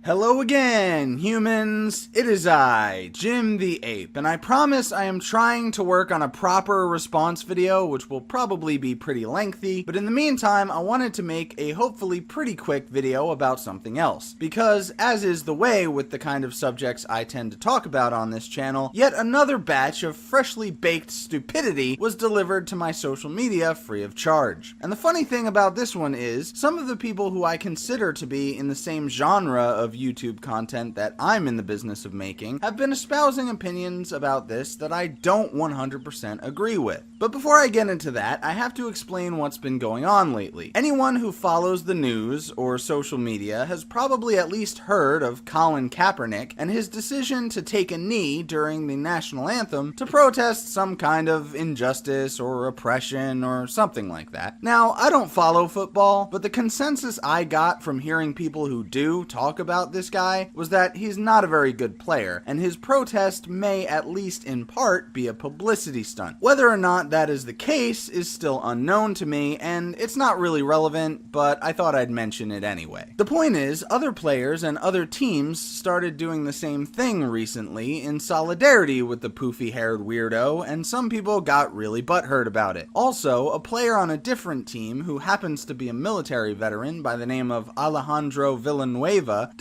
Hello again, humans! It is I, Jim the Ape, and I promise I am trying to work on a proper response video, which will probably be pretty lengthy, but in the meantime, I wanted to make a hopefully pretty quick video about something else, because as is the way with the kind of subjects I tend to talk about on this channel, yet another batch of freshly baked stupidity was delivered to my social media free of charge. And the funny thing about this one is, some of the people who I consider to be in the same genre of YouTube content that I'm in the business of making have been espousing opinions about this that I don't 100% agree with. But before I get into that, I have to explain what's been going on lately. Anyone who follows the news or social media has probably at least heard of Colin Kaepernick and his decision to take a knee during the national anthem to protest some kind of injustice or oppression or something like that. Now, I don't follow football, but the consensus I got from hearing people who do talk about this guy was that he's not a very good player, and his protest may, at least in part, be a publicity stunt. Whether or not that is the case is still unknown to me, and it's not really relevant, but I thought I'd mention it anyway. The point is, other players and other teams started doing the same thing recently in solidarity with the poofy-haired weirdo, and some people got really butthurt about it. Also, a player on a different team who happens to be a military veteran by the name of Alejandro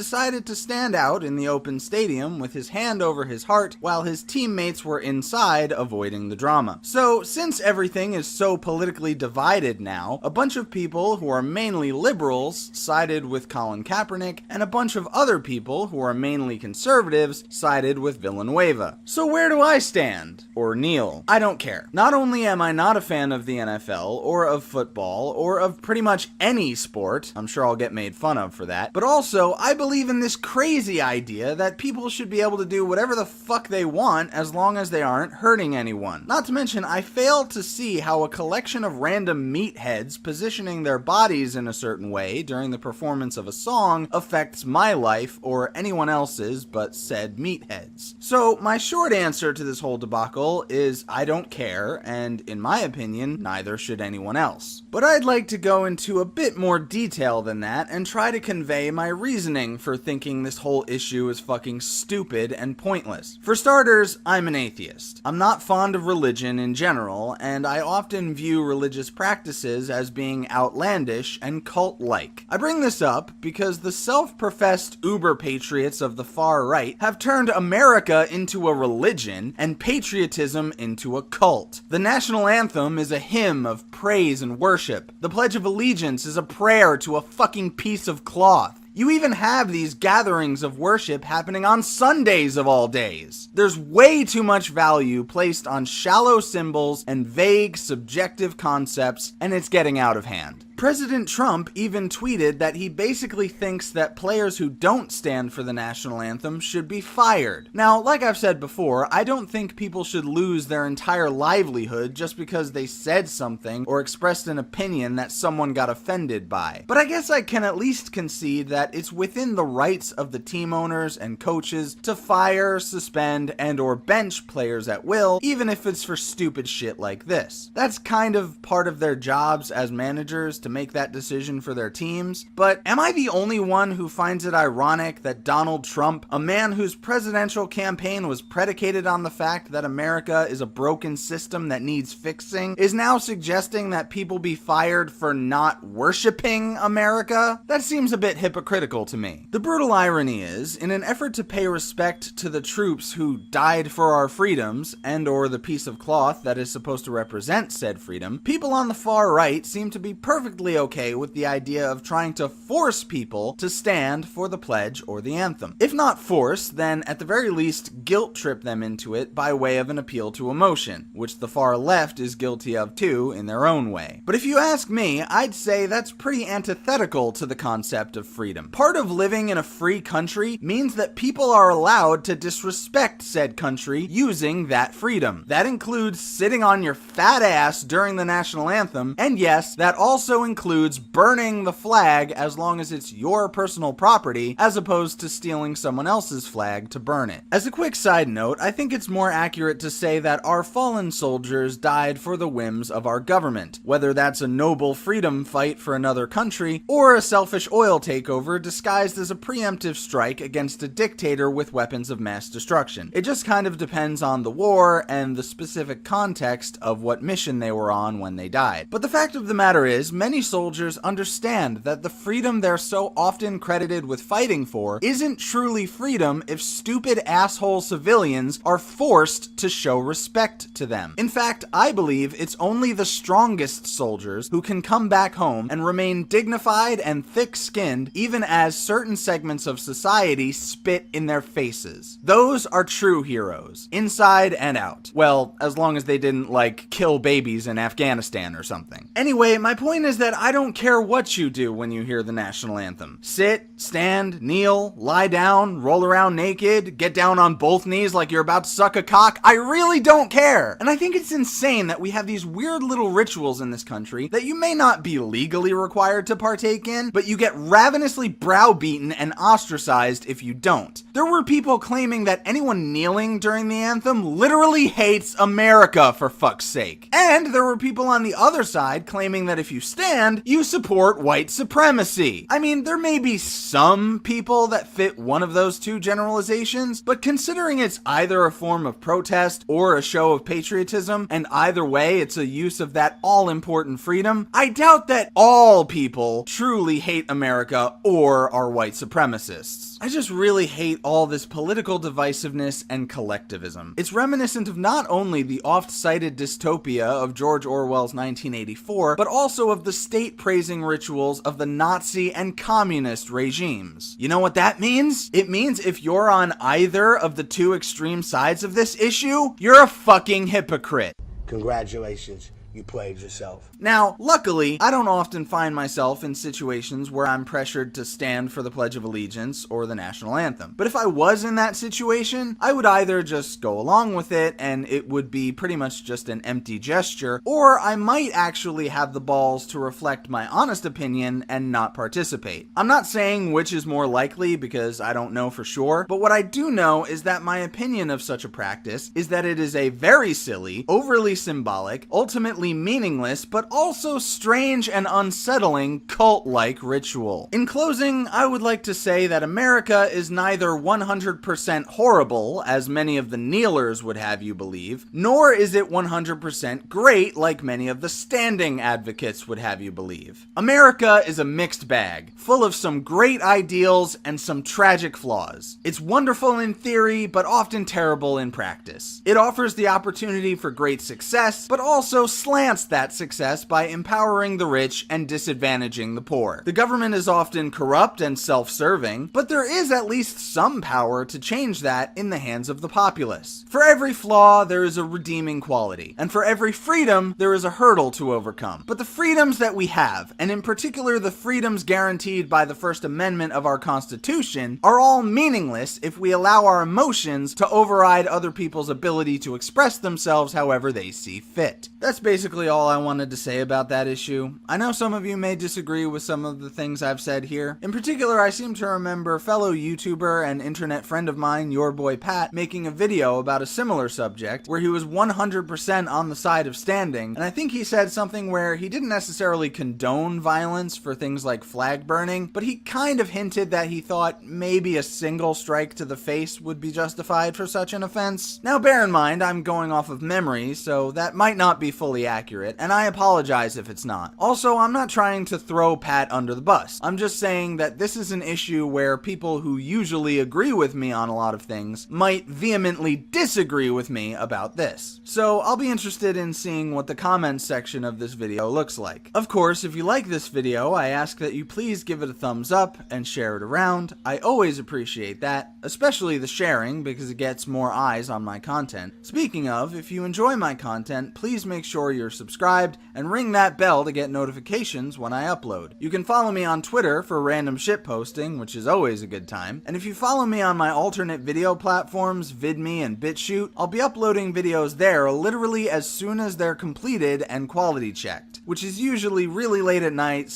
decided to stand out in the open stadium with his hand over his heart while his teammates were inside avoiding the drama. So, since everything is so politically divided now, a bunch of people who are mainly liberals sided with Colin Kaepernick, and a bunch of other people who are mainly conservatives sided with Villanueva. So where do I stand? Or kneel? I don't care. Not only am I not a fan of the NFL, or of football, or of pretty much any sport, I'm sure I'll get made fun of for that, but also, I believe in this crazy idea that people should be able to do whatever the fuck they want as long as they aren't hurting anyone. Not to mention, I fail to see how a collection of random meatheads positioning their bodies in a certain way during the performance of a song affects my life or anyone else's but said meatheads. So my short answer to this whole debacle is I don't care, and in my opinion, neither should anyone else. But I'd like to go into a bit more detail than that and try to convey my reasoning for thinking this whole issue is fucking stupid and pointless. For starters, I'm an atheist. I'm not fond of religion in general, and I often view religious practices as being outlandish and cult-like. I bring this up because the self-professed uber-patriots of the far right have turned America into a religion and patriotism into a cult. The national anthem is a hymn of praise and worship. The Pledge of Allegiance is a prayer to a fucking piece of cloth. You even have these gatherings of worship happening on Sundays of all days. There's way too much value placed on shallow symbols and vague, subjective concepts, and it's getting out of hand. President Trump even tweeted that he basically thinks that players who don't stand for the national anthem should be fired. Now, like I've said before, I don't think people should lose their entire livelihood just because they said something or expressed an opinion that someone got offended by. But I guess I can at least concede that it's within the rights of the team owners and coaches to fire, suspend, and or bench players at will, even if it's for stupid shit like this. That's kind of part of their jobs as managers to make that decision for their teams, but am I the only one who finds it ironic that Donald Trump, a man whose presidential campaign was predicated on the fact that America is a broken system that needs fixing, is now suggesting that people be fired for not worshiping America? That seems a bit hypocritical to me. The brutal irony is, in an effort to pay respect to the troops who died for our freedoms, and or the piece of cloth that is supposed to represent said freedom, people on the far right seem to be perfectly okay with the idea of trying to force people to stand for the pledge or the anthem. If not force, then at the very least guilt trip them into it by way of an appeal to emotion, which the far left is guilty of too in their own way. But if you ask me, I'd say that's pretty antithetical to the concept of freedom. Part of living in a free country means that people are allowed to disrespect said country using that freedom. That includes sitting on your fat ass during the national anthem, and yes, that also includes burning the flag as long as it's your personal property, as opposed to stealing someone else's flag to burn it. As a quick side note, I think it's more accurate to say that our fallen soldiers died for the whims of our government, whether that's a noble freedom fight for another country, or a selfish oil takeover disguised as a preemptive strike against a dictator with weapons of mass destruction. It just kind of depends on the war and the specific context of what mission they were on when they died. But the fact of the matter is, many soldiers understand that the freedom they're so often credited with fighting for isn't truly freedom if stupid asshole civilians are forced to show respect to them. In fact, I believe it's only the strongest soldiers who can come back home and remain dignified and thick-skinned even as certain segments of society spit in their faces. Those are true heroes, inside and out. Well, as long as they didn't, like, kill babies in Afghanistan or something. Anyway, my point is that I don't care what you do when you hear the national anthem. Sit, stand, kneel, lie down, roll around naked, get down on both knees like you're about to suck a cock. I really don't care. And I think it's insane that we have these weird little rituals in this country that you may not be legally required to partake in, but you get ravenously browbeaten and ostracized if you don't. There were people claiming that anyone kneeling during the anthem literally hates America, for fuck's sake. And there were people on the other side claiming that if you stand, you support white supremacy. I mean, there may be some people that fit one of those two generalizations, but considering it's either a form of protest or a show of patriotism, and either way it's a use of that all-important freedom, I doubt that all people truly hate America or are white supremacists. I just really hate all this political divisiveness and collectivism. It's reminiscent of not only the oft-cited dystopia of George Orwell's 1984, but also of the state-praising rituals of the Nazi and communist regimes. You know what that means? It means if you're on either of the two extreme sides of this issue, you're a fucking hypocrite. Congratulations. You played yourself. Now, luckily, I don't often find myself in situations where I'm pressured to stand for the Pledge of Allegiance or the national anthem. But if I was in that situation, I would either just go along with it and it would be pretty much just an empty gesture, or I might actually have the balls to reflect my honest opinion and not participate. I'm not saying which is more likely because I don't know for sure, but what I do know is that my opinion of such a practice is that it is a very silly, overly symbolic, ultimately meaningless, but also strange and unsettling cult-like ritual. In closing, I would like to say that America is neither 100% horrible, as many of the kneelers would have you believe, nor is it 100% great, like many of the standing advocates would have you believe. America is a mixed bag, full of some great ideals and some tragic flaws. It's wonderful in theory, but often terrible in practice. It offers the opportunity for great success, but also slants that success by empowering the rich and disadvantaging the poor. The government is often corrupt and self-serving, but there is at least some power to change that in the hands of the populace. For every flaw, there is a redeeming quality, and for every freedom, there is a hurdle to overcome. But the freedoms that we have, and in particular the freedoms guaranteed by the First Amendment of our Constitution, are all meaningless if we allow our emotions to override other people's ability to express themselves however they see fit. That's basically all I wanted to say about that issue. I know some of you may disagree with some of the things I've said here. In particular, I seem to remember fellow YouTuber and internet friend of mine, your boy Pat, making a video about a similar subject where he was 100% on the side of standing, and I think he said something where he didn't necessarily condone violence for things like flag burning, but he kind of hinted that he thought maybe a single strike to the face would be justified for such an offense. Now bear in mind, I'm going off of memory, so that might not be fully accurate, and I apologize if it's not. Also, I'm not trying to throw Pat under the bus. I'm just saying that this is an issue where people who usually agree with me on a lot of things might vehemently disagree with me about this. So I'll be interested in seeing what the comments section of this video looks like. Of course, if you like this video, I ask that you please give it a thumbs up and share it around. I always appreciate that, especially the sharing because it gets more eyes on my content. Speaking of, if you enjoy my content, please make sure you're subscribed, and ring that bell to get notifications when I upload. You can follow me on Twitter for random shit posting, which is always a good time. And if you follow me on my alternate video platforms, VidMe and BitChute, I'll be uploading videos there literally as soon as they're completed and quality checked, which is usually really late at night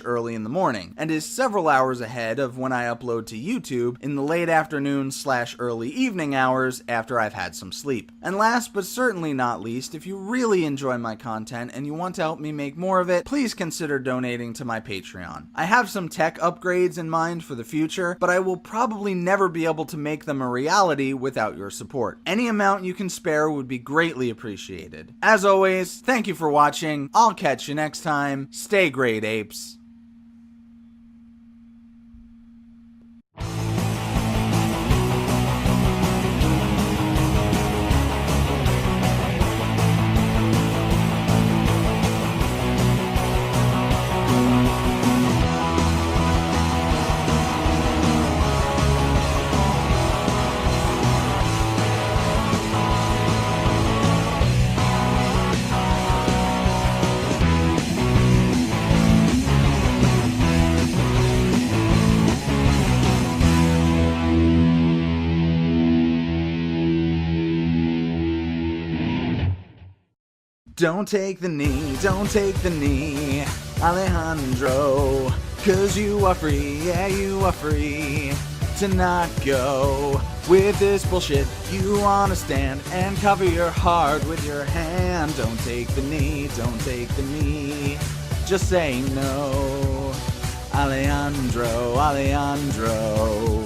/ early in the morning, and is several hours ahead of when I upload to YouTube in the late afternoon / early evening hours after I've had some sleep. And last but certainly not least, if you really enjoy my content and you want to help me make more of it, please consider donating to my Patreon. I have some tech upgrades in mind for the future, but I will probably never be able to make them a reality without your support. Any amount you can spare would be greatly appreciated. As always, thank you for watching. I'll catch you next time. Stay great, apes. Don't take the knee, don't take the knee, Alejandro, 'cause you are free, yeah, you are free to not go with this bullshit. You wanna stand and cover your heart with your hand. Don't take the knee, don't take the knee, just say no, Alejandro, Alejandro,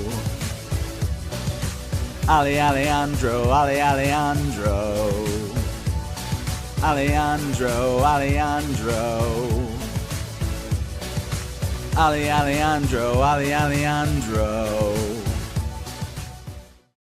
Alejandro, Alejandro. Alejandro, Alejandro, Alejandro, Alejandro.